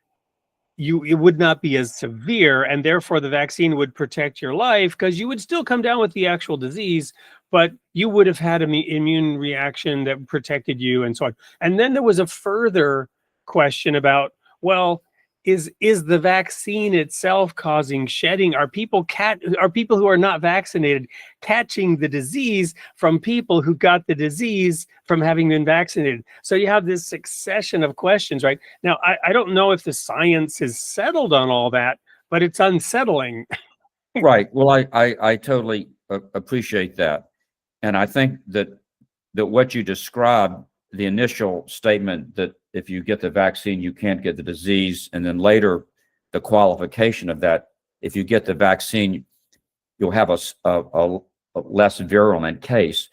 B: it would not be as severe, and therefore the vaccine would protect your life because you would still come down with the actual disease, but you would have had an immune reaction that protected you and so on. And then there was a further question about, well, is the vaccine itself causing shedding? Are people who are not vaccinated catching the disease from people who got the disease from having been vaccinated? So you have this succession of questions, right? Now, I don't know if the science is settled on all that, but it's unsettling.
C: Right. Well, I totally appreciate that. And I think that what you described, the initial statement that if you get the vaccine, you can't get the disease, and then later the qualification of that, if you get the vaccine, you'll have a less virulent case.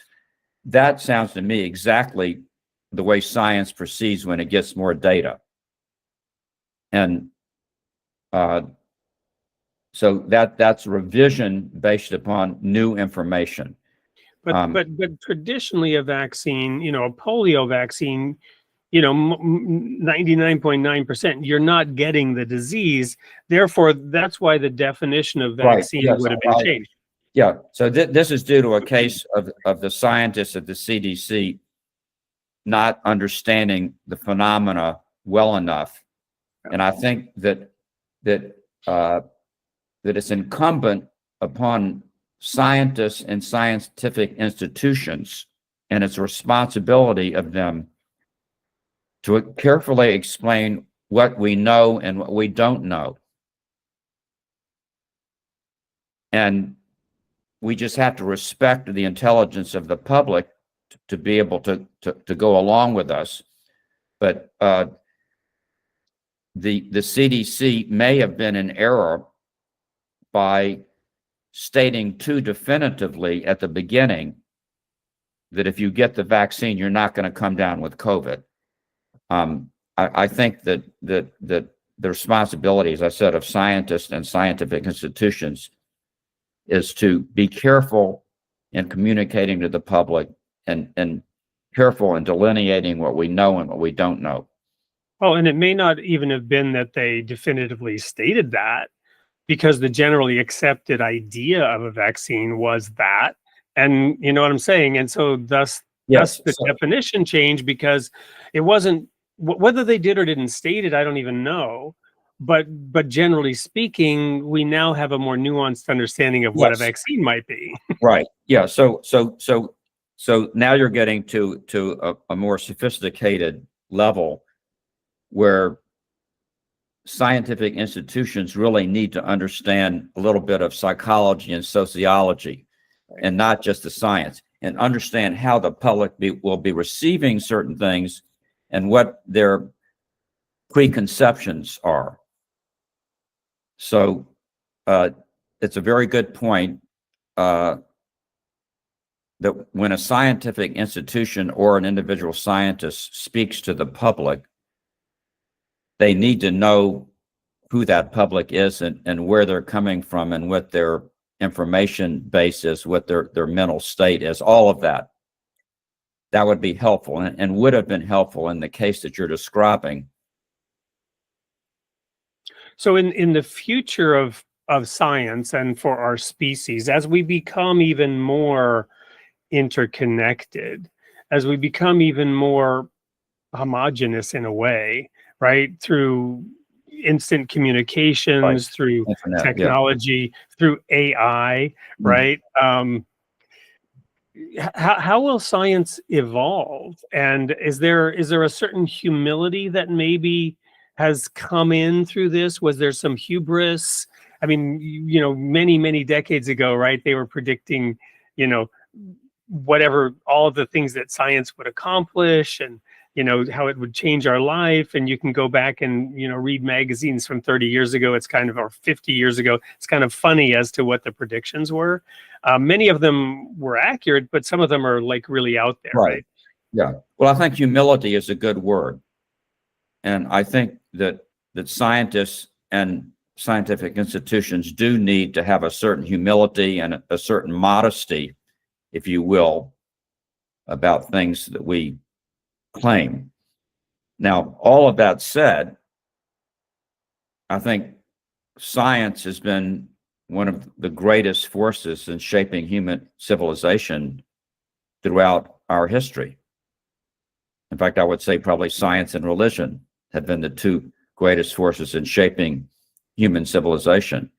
C: That sounds to me exactly the way science proceeds when it gets more data. And so that's revision based upon new information.
B: But traditionally a vaccine, a polio vaccine, 99.9%, you're not getting the disease. Therefore, that's why the definition of vaccine would have been changed.
C: Yeah. So this is due to a case of the scientists at the CDC not understanding the phenomena well enough. And I think that it's incumbent upon scientists and scientific institutions, and it's a responsibility of them to carefully explain what we know and what we don't know. And we just have to respect the intelligence of the public to be able to go along with us. But the CDC may have been in error by stating too definitively at the beginning that if you get the vaccine, you're not going to come down with COVID. I think that the responsibility, as I said, of scientists and scientific institutions is to be careful in communicating to the public and careful in delineating what we know and what we don't know.
B: Oh, and it may not even have been that they definitively stated that, because the generally accepted idea of a vaccine was that, and you know what I'm saying? And so thus the definition changed, because it wasn't, whether they did or didn't state it, I don't even know. But generally speaking, we now have a more nuanced understanding of what a vaccine might be.
C: Right. Yeah. So now you're getting to a more sophisticated level where scientific institutions really need to understand a little bit of psychology and sociology, and not just the science, and understand how the public will be receiving certain things and what their preconceptions are. So it's a very good point that when a scientific institution or an individual scientist speaks to the public, they need to know who that public is and where they're coming from and what their information base is, what their mental state is, all of that. That would be helpful and would have been helpful in the case that you're describing.
B: So in the future of science and for our species, as we become even more interconnected, as we become even more homogenous in a way, right, through instant communications, through Internet, technology, through AI, right? How will science evolve? And is there a certain humility that maybe has come in through this? Was there some hubris? I mean, many decades ago, right, they were predicting, whatever, all of the things that science would accomplish, and how it would change our life. And you can go back and read magazines from 30 years ago. It's kind of, or 50 years ago. It's kind of funny as to what the predictions were. Many of them were accurate, but some of them are like really out there. Right.
C: Yeah. Well, I think humility is a good word, and I think that scientists and scientific institutions do need to have a certain humility and a certain modesty, if you will, about things that we claim. Now, all of that said, I think science has been one of the greatest forces in shaping human civilization throughout our history. In fact, I would say probably science and religion have been the two greatest forces in shaping human civilization.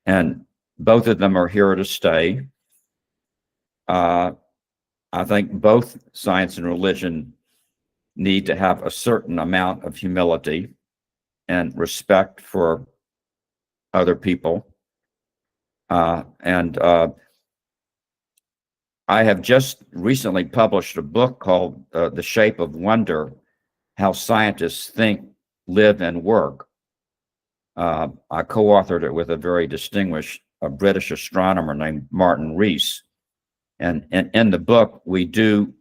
C: And both of them are here to stay. I think both science and religion need to have a certain amount of humility and respect for other people. I have just recently published a book called The Shape of Wonder: How Scientists Think, Live, and Work. I co-authored it with a very distinguished British astronomer named Martin Rees. And in the book, we do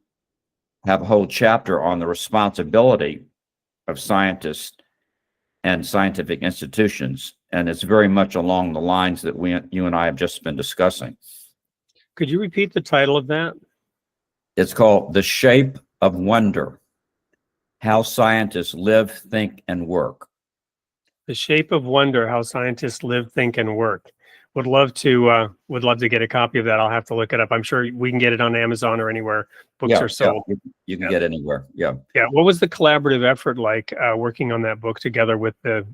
C: have a whole chapter on the responsibility of scientists and scientific institutions. And it's very much along the lines that you and I have just been discussing.
B: Could you repeat the title of that?
C: It's called The Shape of Wonder: How Scientists Live, Think, and Work.
B: The Shape of Wonder: How Scientists Live, Think, and Work. Would love to get a copy of that. I'll have to look it up. I'm sure we can get it on Amazon or anywhere books are sold.
C: Yeah, you can get it anywhere. Yeah.
B: Yeah. What was the collaborative effort like working on that book together with the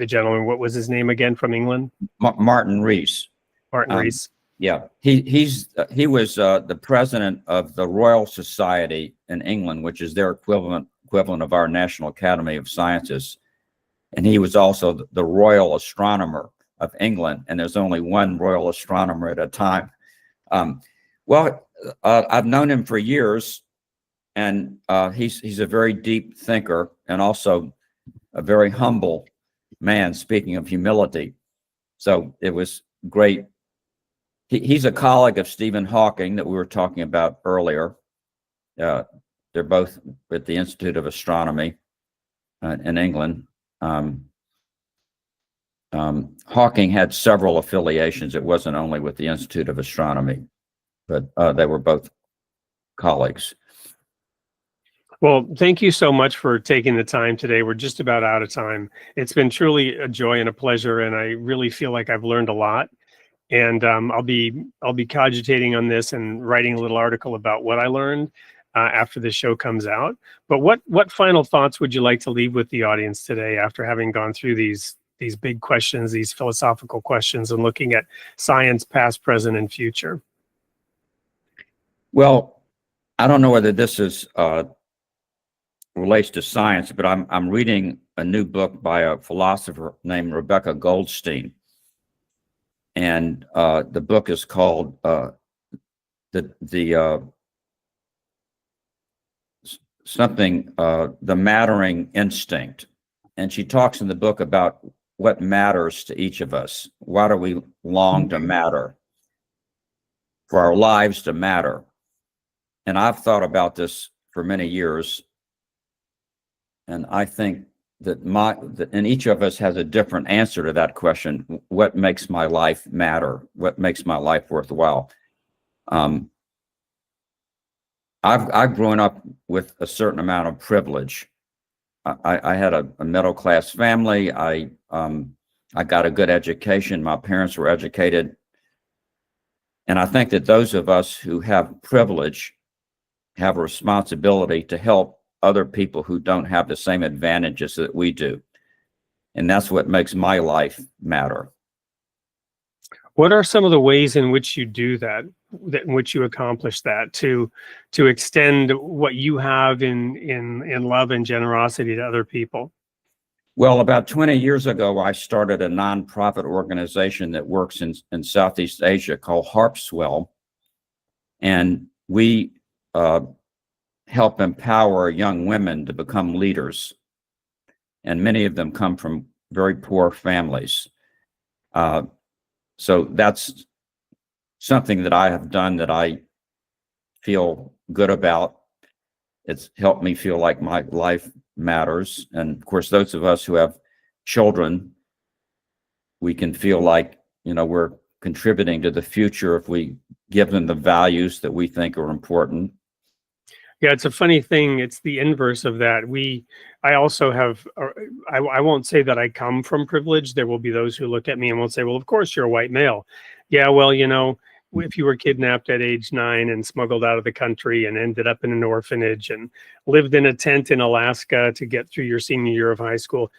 B: gentleman? What was his name again from England?
C: Martin Rees.
B: Martin Rees.
C: Yeah, he was the president of the Royal Society in England, which is their equivalent of our National Academy of Sciences, and he was also the Royal Astronomer of England. And there's only one Royal Astronomer at a time. I've known him for years, and he's a very deep thinker and also a very humble man. Speaking of humility, so it was great. He's a colleague of Stephen Hawking that we were talking about earlier. They're both at the Institute of Astronomy in England. Hawking had several affiliations. It wasn't only with the Institute of Astronomy, but they were both colleagues.
B: Well, thank you so much for taking the time today. We're just about out of time. It's been truly a joy and a pleasure, and I really feel like I've learned a lot. And I'll be cogitating on this and writing a little article about what I learned after the show comes out. But what final thoughts would you like to leave with the audience today after having gone through these big questions, these philosophical questions, and looking at science, past, present, and future?
C: Well, I don't know whether this is relates to science, but I'm reading a new book by a philosopher named Rebecca Goldstein. And the book is called The Mattering Instinct. And she talks in the book about what matters to each of us. Why do we long to matter? For our lives to matter. And I've thought about this for many years. And I think that and each of us has a different answer to that question. What makes my life matter? What makes my life worthwhile? I've grown up with a certain amount of privilege. I had a middle-class family. I got a good education. My parents were educated. And I think that those of us who have privilege have a responsibility to help other people who don't have the same advantages that we do. And that's what makes my life matter.
B: What are some of the ways in which you do that, in which you accomplish that, to extend what you have in love and generosity to other people?
C: Well, about 20 years ago, I started a nonprofit organization that works in Southeast Asia called Harpswell. And we help empower young women to become leaders. And many of them come from very poor families. So that's something that I have done that I feel good about. It's helped me feel like my life matters. And of course, those of us who have children, we can feel like, we're contributing to the future if we give them the values that we think are important.
B: Yeah, it's a funny thing. It's the inverse of that. I also have, I won't say that I come from privilege. There will be those who look at me and will say, well, of course you're a white male. Yeah, well, if you were kidnapped at age 9 and smuggled out of the country and ended up in an orphanage and lived in a tent in Alaska to get through your senior year of high school,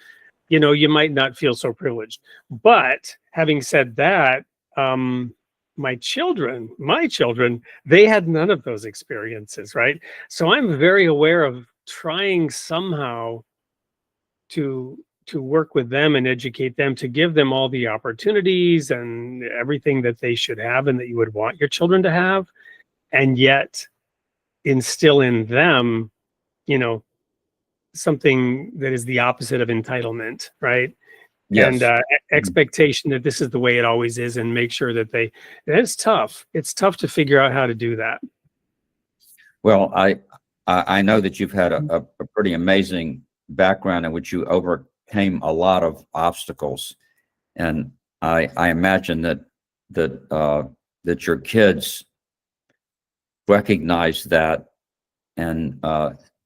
B: you know, you might not feel so privileged. But having said that, my children, they had none of those experiences, right? So I'm very aware of trying somehow to work with them and educate them, to give them all the opportunities and everything that they should have and that you would want your children to have, and yet instill in them, you know, something that is the opposite of entitlement, right?
C: Yes.
B: And expectation that this is the way it always is, and make sure that and it's tough. It's tough to figure out how to do that.
C: Well, I know that you've had a pretty amazing background in which you overcame a lot of obstacles, and I imagine that your kids recognize that and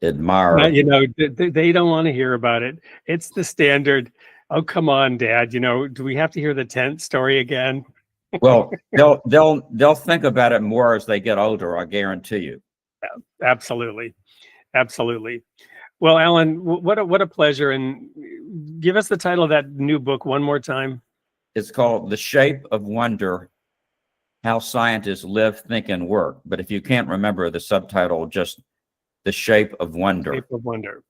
C: admire.
B: You know, they don't want to hear about it. It's the standard. Oh, come on, Dad. You know, do we have to hear the tent story again?
C: Well, they'll think about it more as they get older, I guarantee you.
B: Absolutely. Absolutely. Well, Alan, what a pleasure. And give us the title of that new book one more time.
C: It's called The Shape of Wonder: How Scientists Live, Think, and Work. But if you can't remember the subtitle, just The Shape of Wonder.
B: Shape of Wonder.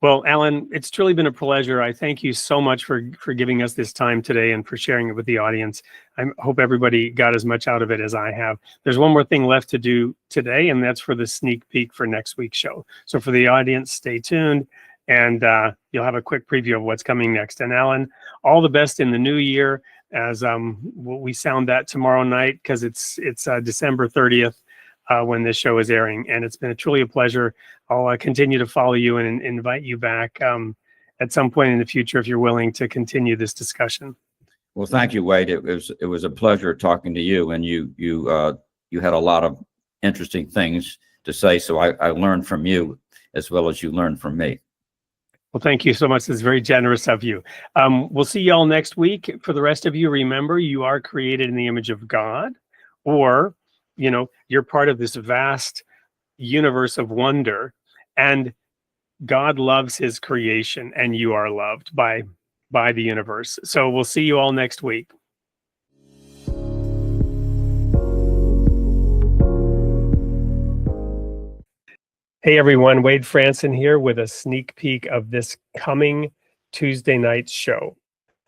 B: Well, Alan, it's truly been a pleasure. I thank you so much for giving us this time today and for sharing it with the audience. I hope everybody got as much out of it as I have. There's one more thing left to do today, and that's for the sneak peek for next week's show. So for the audience, stay tuned, and you'll have a quick preview of what's coming next. And Alan, all the best in the new year, as we sound that tomorrow night, because it's December 30th. When this show is airing, and it's been truly a pleasure. I'll continue to follow you and invite you back at some point in the future if you're willing to continue this discussion.
C: Well, thank you, Wade. It was a pleasure talking to you, and you had a lot of interesting things to say. So I learned from you as well as you learned from me.
B: Well, thank you so much. It's very generous of you. We'll see you all next week. For the rest of you, remember, you are created in the image of God, or you know, you're part of this vast universe of wonder, and God loves his creation, and you are loved by the universe. So we'll see you all next week. Hey everyone, Wade Fransson here with a sneak peek of this coming Tuesday night's show.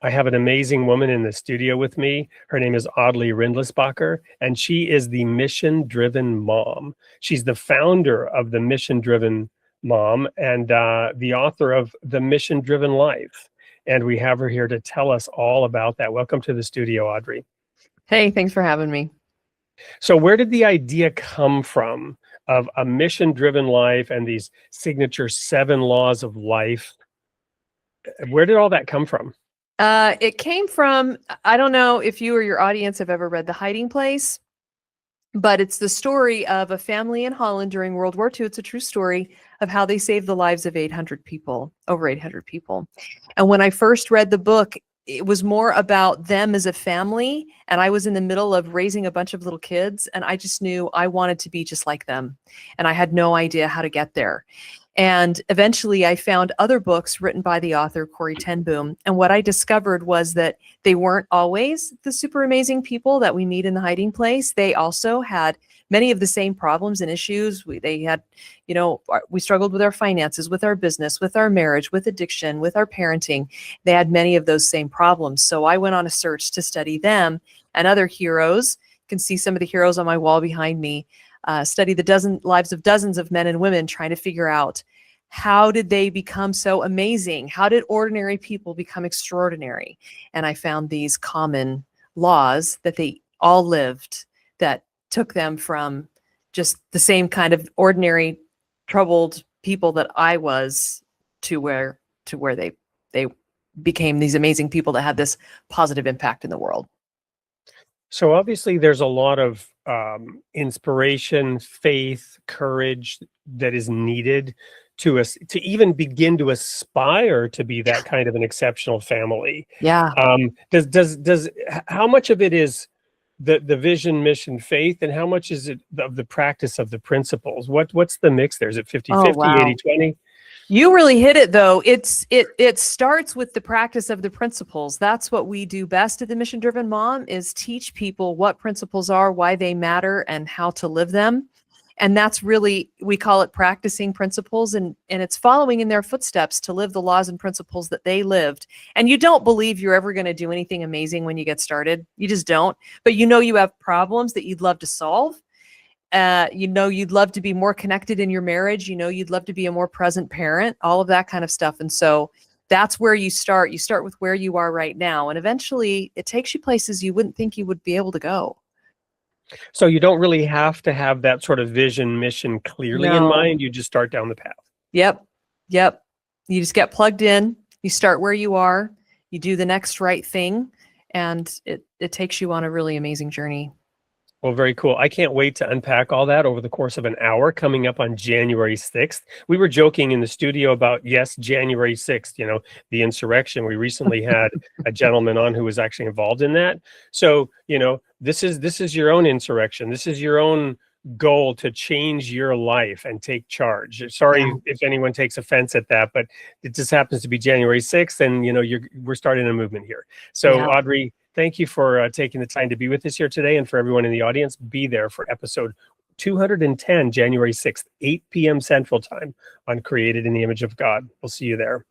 B: I have an amazing woman in the studio with me. Her name is Audley Rindlisbacher, and she is the Mission-Driven Mom. She's the founder of the Mission-Driven Mom and the author of The Mission-Driven Life. And we have her here to tell us all about that. Welcome to the studio, Audrey.
L: Hey, thanks for having me.
B: So where did the idea come from of a mission-driven life and these signature 7 laws of life? Where did all that come from?
L: It came from, I don't know if you or your audience have ever read The Hiding Place, but it's the story of a family in Holland during World War II. It's a true story of how they saved the lives of 800 people, over 800 people. And when I first read the book, it was more about them as a family. And I was in the middle of raising a bunch of little kids, and I just knew I wanted to be just like them. And I had no idea how to get there. And eventually I found other books written by the author, Corrie ten Boom. And what I discovered was that they weren't always the super amazing people that we meet in The Hiding Place. They also had many of the same problems and issues. They had, you know, we struggled with our finances, with our business, with our marriage, with addiction, with our parenting. They had many of those same problems. So I went on a search to study them and other heroes. You can see some of the heroes on my wall behind me. Study the lives of dozens of men and women, trying to figure out how did they become so amazing? How did ordinary people become extraordinary? And I found these common laws that they all lived that took them from just the same kind of ordinary, troubled people that I was to where they became these amazing people that had this positive impact in the world.
B: So obviously there's a lot of inspiration, faith, courage that is needed to us to even begin to aspire to be that kind of an exceptional family.
L: Yeah.
B: Does how much of it is the vision, mission, faith, and how much is it of the practice of the principles? What's the mix there? Is it 50-50,
L: Oh, wow.
B: 80-20?
L: You really hit it though. It starts with the practice of the principles. That's what we do best at the Mission Driven Mom, is teach people what principles are, why they matter, and how to live them. And that's really, we call it practicing principles, and it's following in their footsteps to live the laws and principles that they lived. And you don't believe you're ever going to do anything amazing when you get started. You just don't. But you know you have problems that you'd love to solve. You know you'd love to be more connected in your marriage. You know you'd love to be a more present parent, all of that kind of stuff. And so that's where you start. You start with where you are right now. And eventually it takes you places you wouldn't think you would be able to go.
B: So you don't really have to have that sort of vision, mission clearly in mind. You just start down the path.
L: Yep. You just get plugged in. You start where you are. You do the next right thing. And it takes you on a really amazing journey.
B: Well, very cool. I can't wait to unpack all that over the course of an hour coming up on January 6th. We were joking in the studio about, yes, January 6th, the insurrection. We recently had a gentleman on who was actually involved in that. So, this is your own insurrection. This is your own goal to change your life and take charge. Sorry if anyone takes offense at that, but it just happens to be January 6th, and we're starting a movement here. So Audrey, thank you for taking the time to be with us here today, and for everyone in the audience, be there for episode 210, January 6th, 8 p.m. Central Time on Created in the Image of God. We'll see you there.